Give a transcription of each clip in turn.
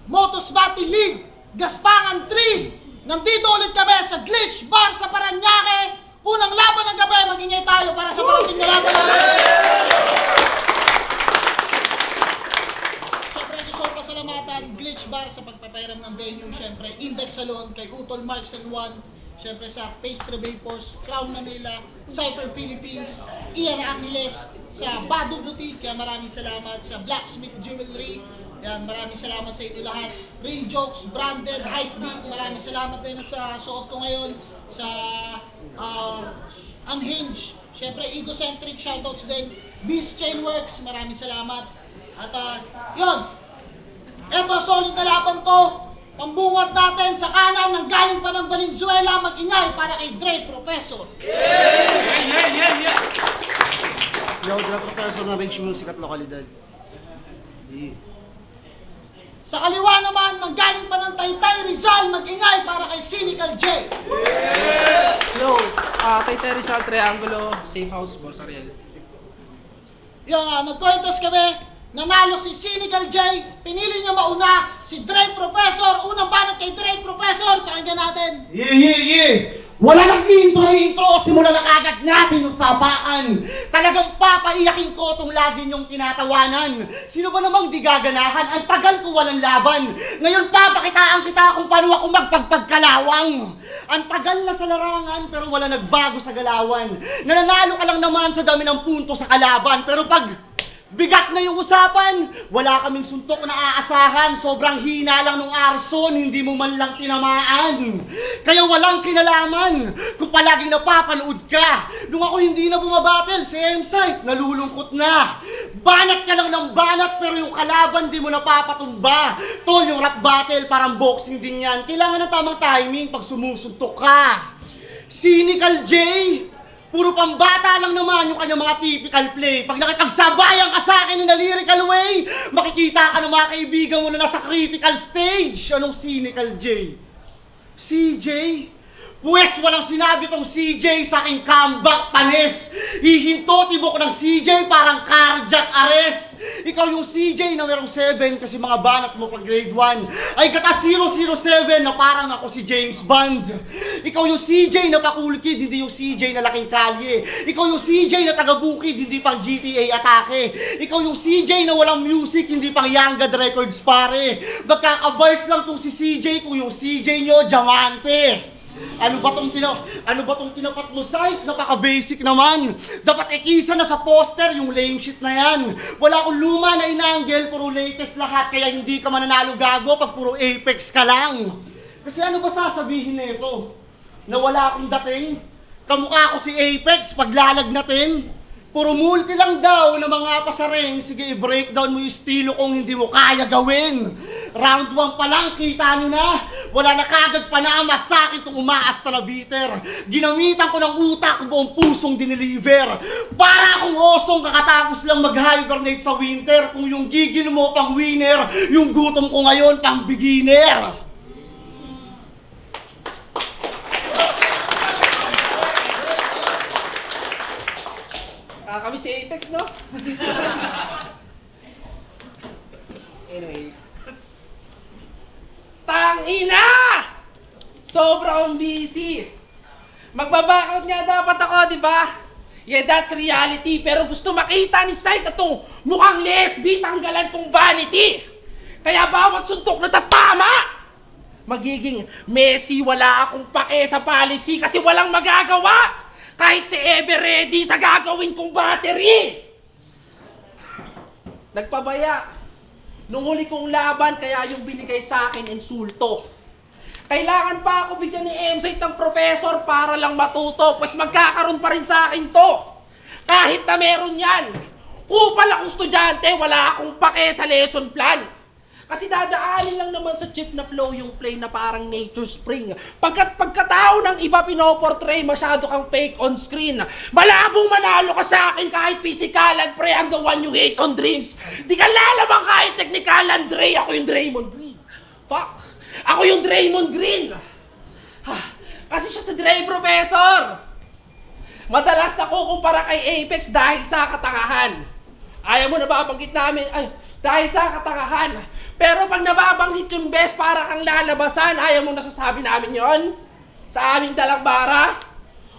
Motos Battle League, Gaspangan 3. Nandito ulit kami sa Glitch Bar sa Paranaque. Unang laban ng gabi, mag-ingay tayo para sa parating na laban natin. Siyempre, gusto ko pasalamatan Glitch Bar sa pagpapairam ng venue. Siyempre, Index Salon, kay Utol Marks and One. Siyempre sa Pastry Vapors, Crown Manila, Cypher Philippines, Ian Angeles, sa Badu Boutique, kaya maraming salamat sa Blacksmith Jewelry. Yan, maraming salamat sa inyo lahat. Real Jokes, Branded, Hypebeat, maraming salamat din at sa suot ko ngayon sa Unhinged. Siyempre, Egocentric, shoutouts din. Beast Chainworks, maraming salamat. At yun, eto, solid na laban to. Pambungat natin sa kanan ng galing pa ng Valenzuela, mag-ingay para kay Dre Professor. Yo, Dre Professor na Range Music at lokalidad. Sa kaliwa naman, ng galing pa ng Taytay Rizal, mag-ingay para kay Cynical J. Yo, Taytay Rizal, Triangulo, Safe House, Borsariel. Yan, nagkwentos kami. Nanalo si Cynical J, pinili niya mauna si Dre Professor. Unang banat kay Dre Professor, pakinggan natin. Wala nang intro, simulan na agad natin yung sabaan. Talagang papaiyakin ko itong lagi niyong tinatawanan. Sino ba namang di gaganahan? Ang tagal ko walang laban. Ngayon papakitaan kita kung paano ako magpagpagkalawang. Ang tagal na sa larangan pero wala nagbago sa galawan. Nananalo ka lang naman sa dami ng punto sa kalaban. Pero pag bigat na yung usapan, wala kaming suntok na aasahan. Sobrang hina lang nung arson, hindi mo man lang tinamaan. Kaya walang kinalaman kung palaging napapanood ka. Nung ako hindi na bumabattle, si M-Site, nalulungkot na. Banat ka lang ng banat, pero yung kalaban di mo napapatumba. Tol, yung rap battle, parang boxing din yan. Kailangan ng tamang timing pag sumusuntok ka. Cynical J, puro pambata lang naman yung kanyang mga typical play. Pag nakipagsabayan ka sa akin in a lyrical way, makikita ka ng mga kaibigan mo na nasa critical stage. Anong Cynical J? CJ? Pwes walang sinabi tong CJ sa aking comeback panis. Hihinto tibok ng CJ parang cardiac arrest. Ikaw yung CJ na merong 7 kasi mga banat mo pag grade 1 ay kata 007 na parang ako si James Bond. Ikaw yung CJ na pa-cool kid, hindi yung CJ na laking kalye. Ikaw yung CJ na taga-bukid, hindi pang GTA atake. Ikaw yung CJ na walang music, hindi pang Young God Records pare. Magkaka-bars lang tong si CJ kung yung CJ nyo, diamante. Ano ba tong tinapat mo, Site? Napaka-basic naman. Dapat ikisa na sa poster yung lame shit na yan. Wala akong luma na inangle, puro latest lahat. Kaya hindi ka mananalo gago pag puro Apex ka lang. Kasi ano ba sasabihin na ito? Na wala akong dating? Kamukha ko si Apex paglalag natin? Puro multi lang daw na mga pasaring. Sige, i-breakdown mo yung estilo kung hindi mo kaya gawin. Round 1 pa lang, kita nyo na. Wala na kagad panamas sa akin itong umaasta na bitter. Ginamitan ko ng utak, buong pusong dineliver. Para akong osong kakatapos lang mag-hibernate sa winter. Kung yung gigil mo pang winner, yung gutom ko ngayon pang beginner. Kami si Apex, no? Anyway. Tangina! Sobra akong busy. Magbabakout nga dapat ako, di ba? Yeah, that's reality. Pero gusto makita ni Site na itong mukhang lesbi, tanggalan kong vanity. Kaya bawat suntok na tatama. Magiging Messi, wala akong pake sa policy kasi walang magagawa. Kahit si Ever ready sa gagawin kong battery! Nagpabaya. Nung huli kong laban, kaya yung binigay sa akin insulto. Kailangan pa ako bigyan ni M-Site ng professor para lang matuto, pues magkakaroon pa rin sa akin to. Kahit na meron yan. Kupal akong estudyante, wala akong pake sa lesson plan. Kasi dadaanin lang naman sa chip na flow yung play na parang nature spring. Pagkatao ng iba pinoportray, masyado kang fake on screen. Malabong manalo ka sa akin kahit pisikalan, pre, I'm the one you hate on dreams. Di ka lalabang kahit teknikalan, Dre, ako yung Draymond Green. Fuck, ako yung Draymond Green. Kasi siya sa Dre Professor. Madalas na kukumpara kay Apex dahil sa katangahan. Ayaw mo na ba banggit namin, dahil sa katangahan. Pero pag nababanggit yung best para kang lalabasan, ayaw mo nasasabi namin yon sa aming dalang bara?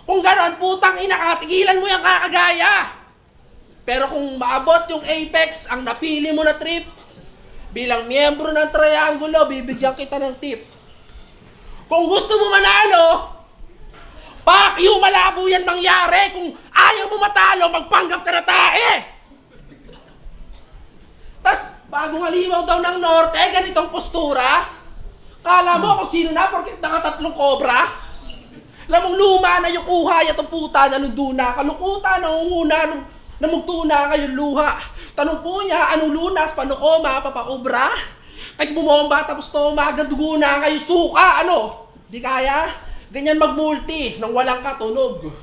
Kung gano'n, putang ina ka, tigilan mo yung kakagaya. Pero kung maabot yung Apex, ang napili mo na trip, bilang miyembro ng Triangulo, bibigyan kita ng tip. Kung gusto mo manalo, fuck you, malabo yan mangyari. Kung ayaw mo matalo, magpanggap ka na tae. Tas, bagong halimaw daw ng norte, ganitong postura. Kala mo kung sino na, porkit nakatatlong kobra? Alam mong luma na yung kuha, itong puta na nunduna. Kalukutan, nangunguna, namugtuna ngayon luha. Tanong po niya, anong lunas, panukoma, papaobra? Kahit bumomba, tapos toma, dugo na ngayon suka, ano? Di kaya? Ganyan magmulti, nang walang katunog.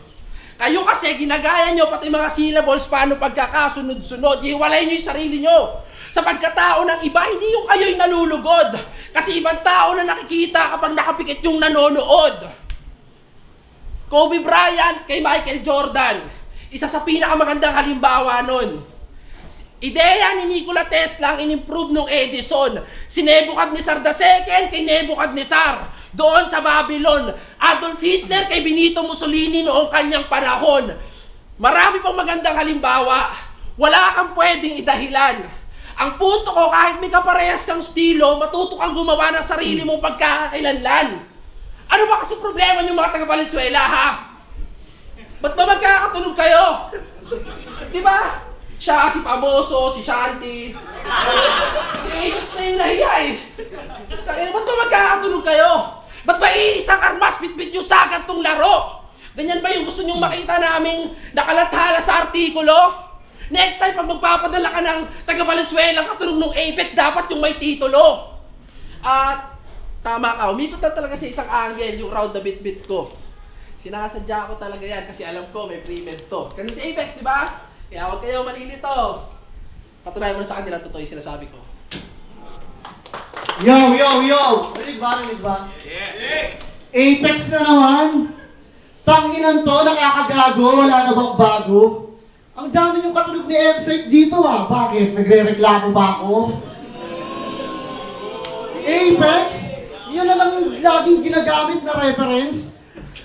Kayo kasi, ginagaya nyo pati mga syllables, paano pagkakasunod-sunod. Hiwalay nyo yung sarili nyo. Sa pagkatao ng iba, hindi yung kayo'y nalulugod. Kasi ibang tao na nakikita kapag nakapikit yung nanonood. Kobe Bryant kay Michael Jordan. Isa sa pinakamagandang halimbawa nun. Ideya ni Nikola Tesla ang in-improve ng Edison. Si Nebuchadnezzar II kay Nebuchadnezzar. Doon sa Babylon. Adolf Hitler kay Benito Mussolini noong kanyang panahon. Marami pang magandang halimbawa. Wala kang pwedeng idahilan. Ang punto ko, kahit may kaparehas kang estilo, matuto kang gumawa ng sarili mong pagkakakilanlan. Ano ba kasi problema niyo mga taga Valenzuela, ha? Ba't ba magkakatunog kayo? Di ba? Siya, si Pamoso, si Shanti. Si Apex na yung nahiya eh. Ba't ba magkakatunog kayo? Ba't ba iisang armas bitbit yung sagad tong laro? Ganyan ba yung gusto nyong makita naming nakalathala sa artikulo? Next time, pag magpapadala ka ng taga Valenzuela katunog ng Apex, dapat yung may titulo. At tama ka, umikot na talaga sa isang angle yung round na bit-bit ko. Sinasadya ko talaga yan kasi alam ko may pre-med to. Ganun si Apex, di ba? Kaya huwag kayo malilito. Patunayan mo na sa kanila, totoo yung sinasabi ko. Yo! Rinig ba? Yeah. Apex na naman! Tanginan to, nakakagago, wala na bang bago? Ang dami yung katunog ni M-Site dito ah. Bakit? Nagre-reklamo ba ako? Apex? Yan na lang yung laging ginagamit na reference.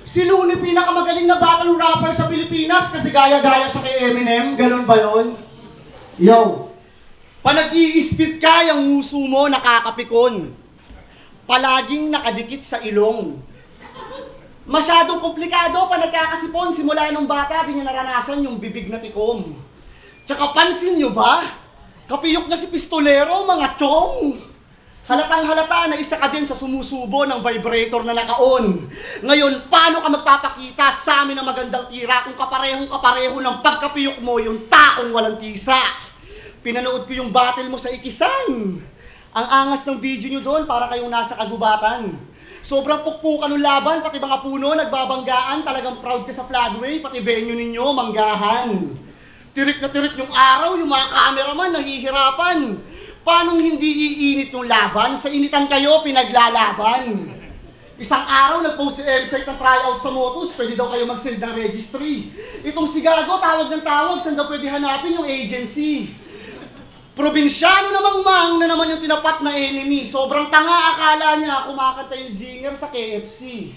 Si Looney pinakamagaling na battle rapper sa Pilipinas kasi gaya-gaya siya kay Eminem. Ganun ba yun? Yo! Panag-i-spit ka, yung muso mo nakakapikon. Palaging nakadikit sa ilong. Masyadong komplikado pa nagkakasipon simula nung bata, di niya naranasan yung bibig na tikom. Tsaka pansin nyo ba? Kapiyok na si pistolero, mga chong. Halatang halata na isa ka din sa sumusubo ng vibrator na naka-on. Ngayon, paano ka magpapakita sa amin ng magandang tira kung kaparehong-kapareho ng pagkapiyok mo yung taong walang tisa? Pinanood ko yung battle mo sa Ikisan. Ang angas ng video nyo doon para kayong nasa kagubatan. Sobrang pukpukan ng laban, pati mga puno nagbabanggaan, talagang proud ka sa flagway, pati venue ninyo, manggahan. Tirik na tirik yung araw, yung mga cameraman nahihirapan. Paano hindi iinit yung laban? Sa initan kayo, pinaglalaban. Isang araw, nag-post si M-Site ng tryout sa Motus, pwede daw kayo mag-send ng registry. Itong si Gago, tawag ng tawag, saan daw pwede hanapin yung agency? Probinsyano namang mang na naman yung tinapat na enemy. Sobrang tanga akala niya kumakanta yung zinger sa KFC.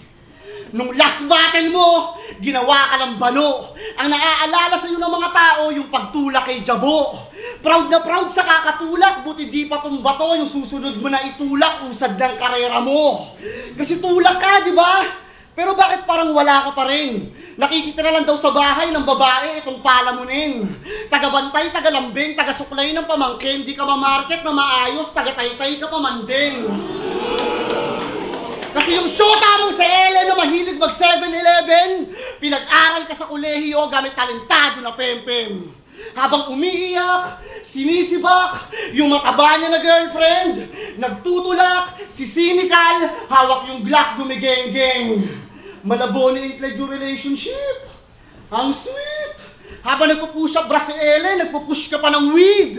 Nung last battle mo, ginawa ka ng bano. Ang naaalala sa'yo ng mga tao, yung pagtulak kay Jabo. Proud na proud sa kakatulak, buti di pa tong bato, yung susunod mo na itulak, usad ng karera mo. Kasi tulak ka, di ba? Pero bakit parang wala ka pa rin? Nakikita na lang daw sa bahay ng babae itong palamunin. Taga-bantay, taga-lambing, taga-suklay ng pamangkin, di ka ma-market na maayos, taga-taytay ka pa man din. Kasi yung syota mong sa Ellen na mahilig mag 7-Eleven, pinag-aral ka sa kolehiyo gamit talentado na pempem. Habang umiiyak, sinisibak, yung mataba niya na girlfriend, nagtutulak, si cynical, hawak yung Glock gumigeng-geng. Malabo na implied yung relationship. Ang sweet! Habang nagpo-push up bra si Ellen, nagpo-push ka pa ng weed.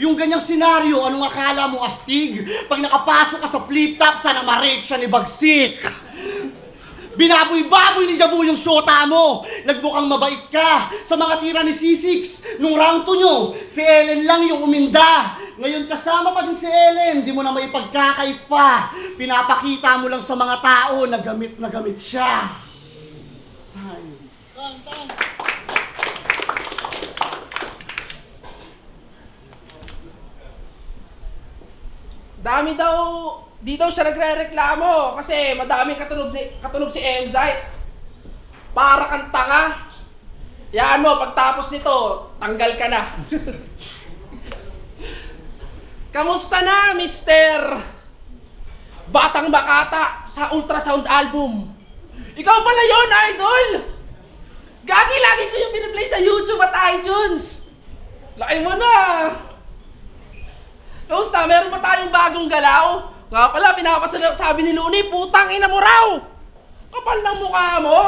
Yung ganyang senaryo, anong akala mo astig? Pag nakapasok ka sa flip top, sana ma-rape siya ni Bagsik. Binaboy-baboy ni Jabu yung syota mo. Nagmukhang mabait ka sa mga tira ni C6. Nung round 2 nyo, si Ellen lang yung uminda. Ngayon kasama pa din si Ellen, di mo na may pagkakait pa. Pinapakita mo lang sa mga tao na gamit siya. Dami daw, di daw siya nagre-reklamo kasi madaming katunog si Emzite. Para kang tanga. Yaan mo, pagtapos nito, tanggal ka na. Kamusta na, Mr. Batang Makata sa ultrasound album? Ikaw pala yon, idol! Gagi, lagi ko yung piniplay sa YouTube at iTunes. Laki mo na! Kamusta? Meron ba tayong bagong galaw? Nga pala, sabi ni Looney, putang ina mo raw! Kapal ng mukha mo!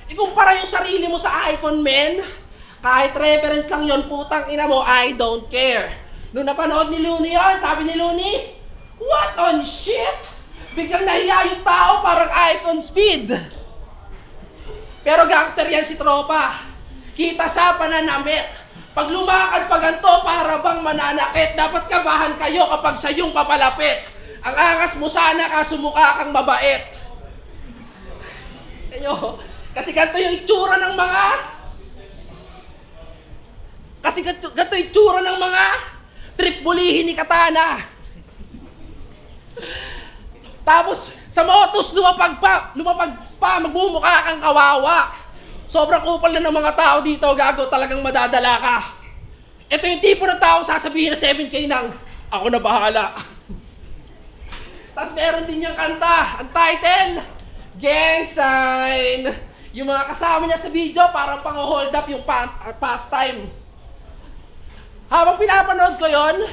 Ikumpara yung sarili mo sa Icon Men. Kahit reference lang yon, putang ina mo, I don't care. Nung napanood ni Looney yun, sabi ni Looney, what on shit? Biglang nahiya yung tao, parang Icon Speed. Pero gangster yan si Tropa. Kita sa pananamit. Pag lumakad pa ganito, para bang mananakit. Dapat kabahan kayo kapag siya yung papalapit. Ang angas mo sana kaso mukha kang mabait. Ayo, kasi ganito yung itsura ng mga... Kasi ganito yung itsura ng mga trip bulihin ni Katana. Tapos, sa motos, lumapag pa, magmumukha kang kawawa. Sobrang kupal na ng mga tao dito, gago, talagang madadala ka. Ito yung tipo ng tao sasabihin na 7K nang, ako na bahala. Tapos meron din yung kanta, ang title, Gang Sign. Yung mga kasama niya sa video, parang pang-hold up yung pastime. Habang pinapanood ko yon,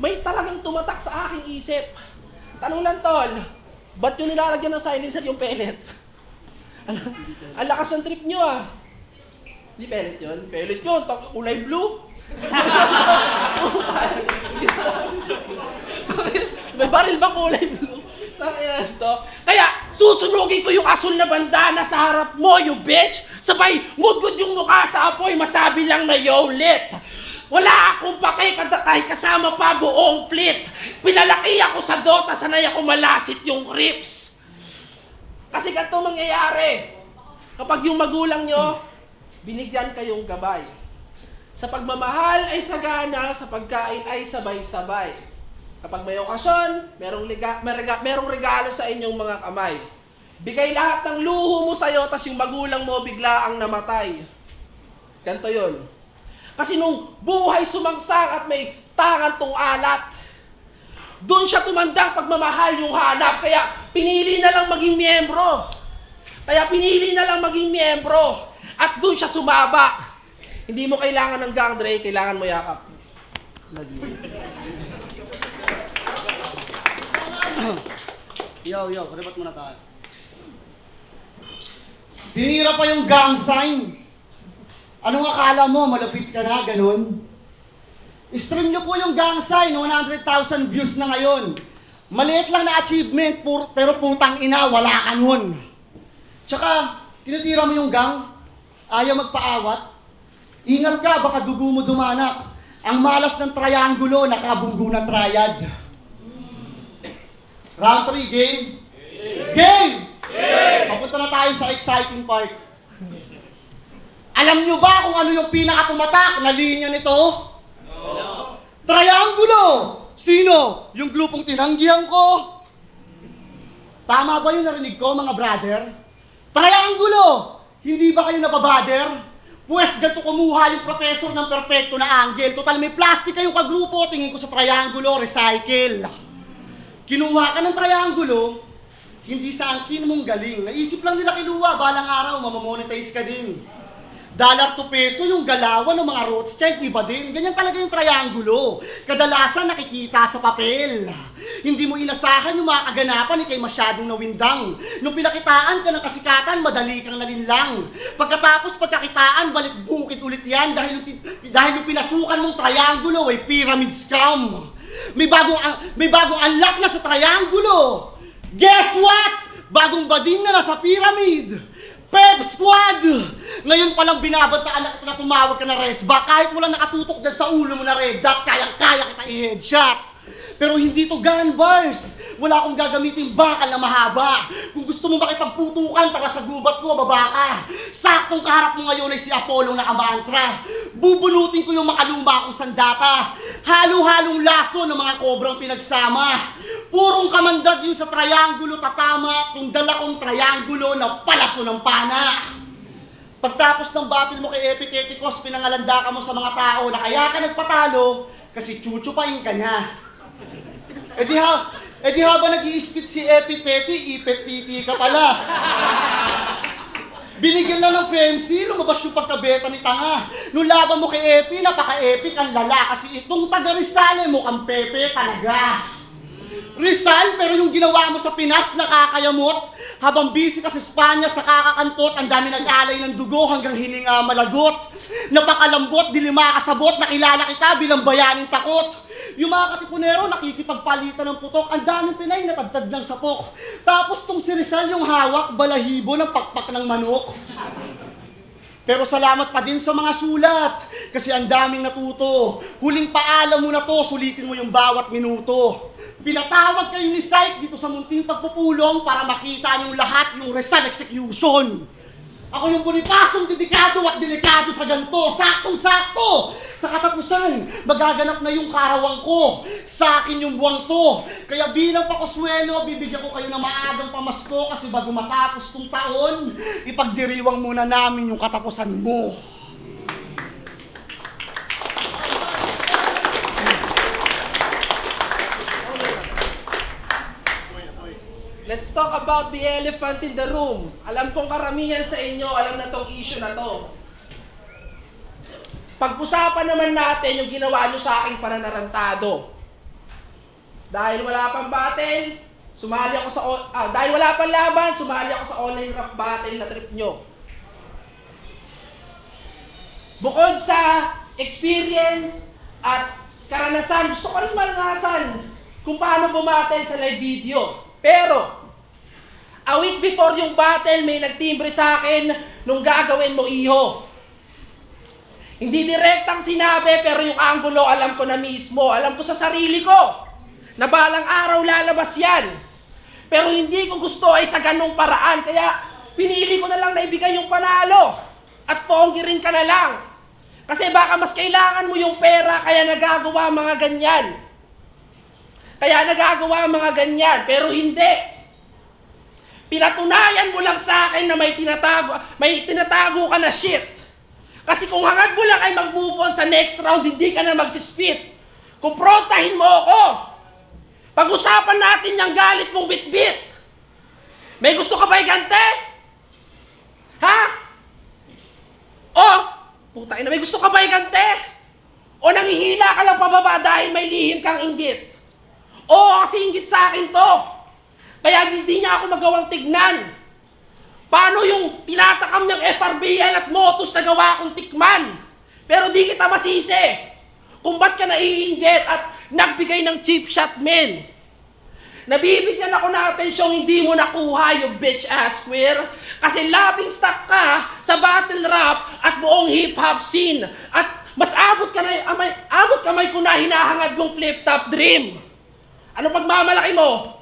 may talagang tumatak sa aking isip. Tanong lang, tol, ba't yung nilalagyan ng silencer yung pellet? Ang lakas ng trip nyo ah. Hindi pellet yun? Pellet yun, kulay blue. May baril ba kulay blue? Kaya susunugin ko yung asul na bandana sa harap mo, you bitch! Sabay, ngudgud yung mukha sa apoy, masabi lang na yo lit! Wala akong pake kahit kasama pa buong fleet. Pinalaki ako sa Dota, sanay ako malasit yung creeps. Kasi ganito mangyayari. Kapag yung magulang nyo, binigyan kayong gabay. Sa pagmamahal ay sagana, sa pagkain ay sabay-sabay. Kapag may okasyon, merong regalo sa inyong mga kamay. Bigay lahat ng luho mo sa'yo, tas yung magulang mo bigla ang namatay. Ganito yun. Kasi nung buhay sumangsang at may tangan tong alat, doon siya tumandang pagmamahal yung hanap. Kaya pinili na lang maging miyembro. At doon siya sumabak. Hindi mo kailangan ng gang, Dre. Kailangan mo yakap. Yo, kalipat muna tayo. Tinira pa yung gang sign. Anong akala mo? Malapit ka na, ganun? Stream nyo po yung gang sign, 100,000 views na ngayon. Maliit lang na achievement, pero putang ina, wala ka nun. Tsaka, tinitira mo yung gang, ayaw magpaawat. Ingat ka, baka dugo mo dumanak. Ang malas ng triangulo, nakabunggo ng triad. Round 3, game? Game! Papunta na tayo sa exciting part. Alam nyo ba kung ano yung pinakatumatak na linya nito? Triangulo! Sino? Yung grupong tinanggihan ko? Tama ba yung narinig ko, mga brother? Triangulo! Hindi ba kayo nababader? Pwes ganito kumuha yung professor ng perfecto na angle. Total may plastic kayong kagrupo, tingin ko sa triangulo, recycle. Kinuha ka ng triangulo, hindi sa angkin mong galing. Naisip lang nila kiluwa, balang araw, mamamonetize ka din. $2 to peso yung galawan ng mga Rothschild, iba din. Ganyan talaga yung triangulo. Kadalasan nakikita sa papel. Hindi mo inasahan yung mga kaganapan, ikay masyadong nawindang. Nung pinakitaan ka ng kasikatan, madali kang nalinlang. Pagkatapos pagkakitaan, balik bukit ulit yan dahil yung pinasukan mong triangulo ay pyramid scam. May bagong unlock na sa triangulo. Guess what? Bagong bading na nasa pyramid! Pep Squad! Ngayon palang binabantaan na kita na tumawag ka na resba kahit walang nakatutok dyan sa ulo mo na red dot, kayang-kaya kita i-headshot! Pero hindi to gun bars! Wala akong gagamitin bakal na mahaba! Kung gusto mo makipagputukan, taga sa gubat ko, baba ka! Saktong kaharap mo ngayon ay si Apollo nakamantra! Bubunutin ko yung makaluma kong sandata! Halo-halong laso ng mga kobrang pinagsama! Purong kamandag yun sa triangulo tatama, yung dala kong triangulo na palaso ng pana! Pagtapos ng battle mo kay Epitetikos, pinangalanda ka mo sa mga tao na kaya ka nagpatalo kasi chuchupain ka niya. E di habang nag-i-spit si Epiteti, ipetiti ka pala. Binigyan lang ng FMC, lumabas yung pagkabeta ni tanga. Nung laban mo kay Epi, napaka-epic ang lala kasi itong taga Rizal mukhang Pepe talaga. Rizal, pero yung ginawa mo sa Pinas nakakayamot. Habang busy ka sa Espanya sa kakakantot, ang dami nag-alay ng dugo hanggang hininga malagot. Napakalambot, dilima kasabot, nakilala kita bilang bayaning takot. Yung mga katipunero nakikipagpalitan ng putok, ang daming Pinay natagtad ng sapok. Tapos tong si Rizal yung hawak, balahibo ng pakpak ng manok. Pero salamat pa din sa mga sulat, kasi ang daming natuto. Huling paalam mo na to, sulitin mo yung bawat minuto. Pinatawag kayo ni Syke dito sa munting pagpupulong para makita niyong lahat yung Rizal execution. Ako yung Bonifasong dedikado at delikado sa ganito, saktong-sakto! Sa katapusan, magaganap na yung karawang ko. Sa akin yung buwang to. Kaya bilang pakoswelo, bibigyan ko kayo ng maagang pamasko kasi bago matapos tong taon, ipagdiriwang muna namin yung katapusan mo. Let's talk about the elephant in the room. Alam kong karamihan sa inyo, alam na tong issue na to. Pag-usapan naman natin yung ginawa nyo sa aking pananarantado. Dahil wala pang battle, sumali ako sa dahil wala pang laban, sumali ako sa online rap battle na trip nyo. Bukod sa experience at karanasan, gusto ko rin maranasan kung paano bumatel sa live video. Pero, a week before yung battle, may nagtimbre sa akin nung gagawin mo, iho. Hindi direktang sinabi, pero yung angulo alam ko na mismo. Alam ko sa sarili ko na balang araw lalabas yan. Pero hindi ko gusto ay sa ganong paraan. Kaya pinili ko na lang na ibigay yung panalo. At ponggirin ka na lang. Kasi baka mas kailangan mo yung pera, kaya nagagawa mga ganyan. Kaya nagagawa mga ganyan, pero hindi. Pinatunayan mo lang sa akin na may tinatago ka na shit. Kasi kung hangad mo lang ay mag-move on sa next round, hindi ka na magsispit. Kumprontahin mo ako. Pag-usapan natin yung galit mong bitbit. May gusto ka ba igante? Ha? O, putain na, may gusto ka ba igante? O nangihila ka lang pababa dahil may lihim kang inggit? Oo, kasi inggit sa akin to. Kaya hindi niya ako magawang tignan. Paano yung tinatakam ng FRBL at Motus na gawa kong tikman? Pero di kita masisi. Kung ba't ka naiinggit at nagbigay ng cheap shot, men. Nabibigyan ako ng atensyong hindi mo nakuha yung bitch ass queer. Kasi labing stuck ka sa battle rap at buong hip-hop scene. At mas abot kamay ko na hinahangad kong flip-top dream. Ano pagmamalaki mo?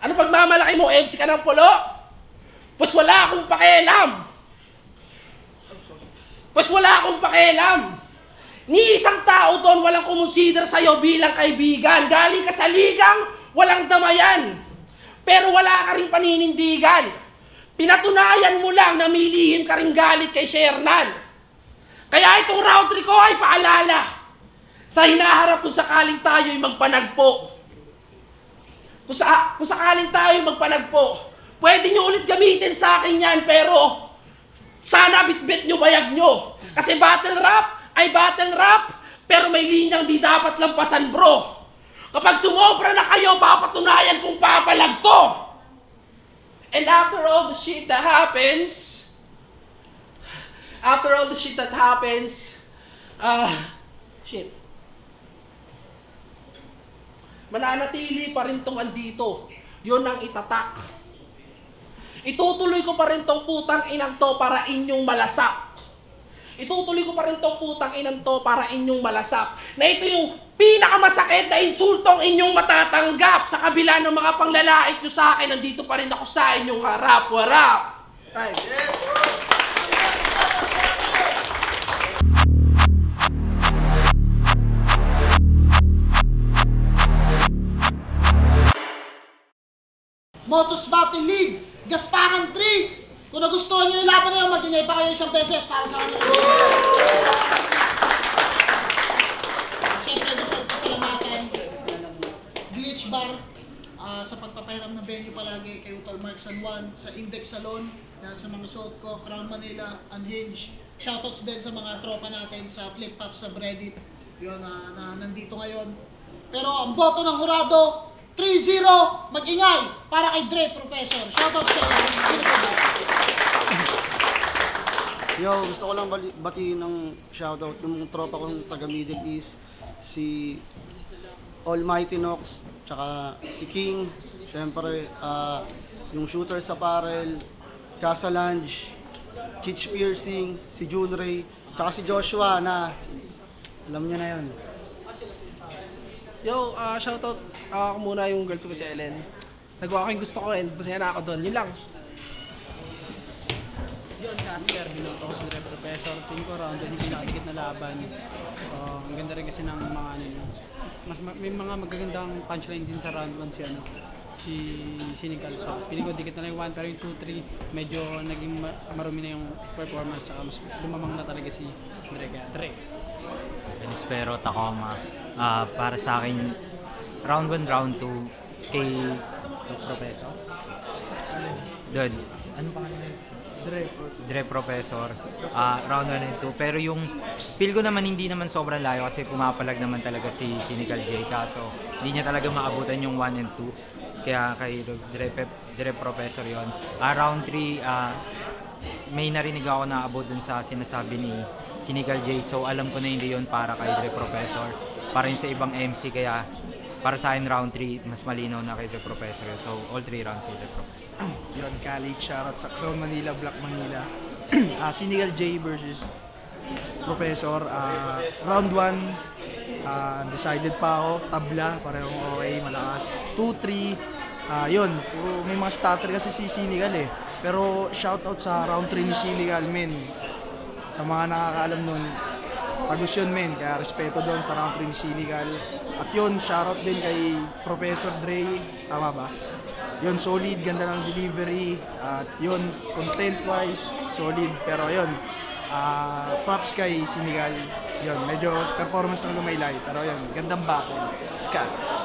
Ano pagmamalaki mo? MC ka ng pulo? Pues wala akong pakialam. Pues wala akong pakialam. Ni isang tao doon walang kumonsider sa'yo bilang kaibigan. Galing ka sa ligang, walang damayan. Pero wala ka rin paninindigan. Pinatunayan mo lang na may lihim ka rin galit kay Shernan. Kaya itong round 3 ko ay paalala. Sa hinaharap kung sakaling tayo'y magpanagpo. Kung sakaling tayo'y magpanagpo, pwede nyo ulit gamitin sa akin yan, pero sana bitbit nyo bayag nyo. Kasi battle rap ay battle rap, pero may linyang di dapat lampasan, bro. Kapag sumobra na kayo, papatunayan kung papalag to. And after all the shit that happens, shit. Mananatili pa rin tong andito. Yun ang itatak. Itutuloy ko pa rin tong putang inang to para inyong malasap. Itutuloy ko pa rin tong putang inang to para inyong malasap. Na ito yung pinakamasakit na insultong inyong matatanggap. Sa kabila ng mga panglalait nyo sa akin, nandito pa rin ako sa inyong harap-harap. Ay. Motus Battle League, Gaspangan 3. Kung nagustuhan nyo yung laban na yun, mag-ingay pa kayo isang beses para sa kanila. Siyempre, gusto ko pasalamatan Glitch Bar sa pagpapahiram ng venue palagi kay Utol Mark San Juan, sa Index Salon, sa mga suot ko, Crown Manila, Unhinged. Shoutouts din sa mga tropa natin sa Flip Top sa Reddit, yun na nandito ngayon. Pero ang boto ng hurado, 3-0, mag-ingay para kay Dre Professor. Shoutouts kayo. Yo, gusto ko lang batiin ng shoutout yung tropa kong taga Middle East, si Almighty Nox, tsaka si King, syempre yung Shooter sa Parel, Casa Lange, Chich Piercing, si Junray, tsaka si Joshua na alam niya na yun. Yo, shoutout ako muna yung girlfriend ko si Ellen. Nagawa ko yung gusto ko and masaya na ako doon. Yun lang. John Casper, binoto ko si Dre Professor. Tingin ko round yun, hindi nakadikit na laban. So, ang ganda rin kasi ng mga ano yun. May mga magagandang punchline din sa round 1 si Cynical. So, piling ko dikit na lang yung 1 pero yung 2-3 medyo naging marumi na yung performance tsaka mas lumamang na talaga si Dre. Kaya Dre. Espero Tacoma. Para sa akin, round 1, round 2 kay Professor. Doon, ano pa kanina? Dre Professor. Round 1 and 2. Pero yung feel ko naman hindi naman sobrang layo kasi pumapalag naman talaga si Cynical J. Kaso hindi niya talaga maabutan yung 1 and 2. Kaya kay Dre Professor yon. Round 3, may narinig ako na abot dun sa sinasabi ni Cynical J. So alam ko na hindi yon para kay Dre Professor. Para yun sa ibang MC. Kaya para sa akin round 3, mas malinaw na kay Dre Professor. So all 3 rounds kay Dre Professor. Yun, college shoutout sa Crown Manila, Black Manila. Cynical J versus Professor. Round 1, decided pa ako, tabla, parehong okay, malakas. 2-3, yun, may mga stutter kasi si Cynical eh. Pero shoutout sa round 3 ni Cynical, men. Sa mga nakakaalam nun, tagus yun, men. Kaya respeto doon sa round 3 ni Cynical. At yun, shoutout din kay Professor Dre, tama ba? Yun, solid, ganda ng delivery. At yun, content-wise, solid. Pero yun, props kay Cynical. Yun, medyo performance na lumaylay. Pero yun, gandang battle. Guys.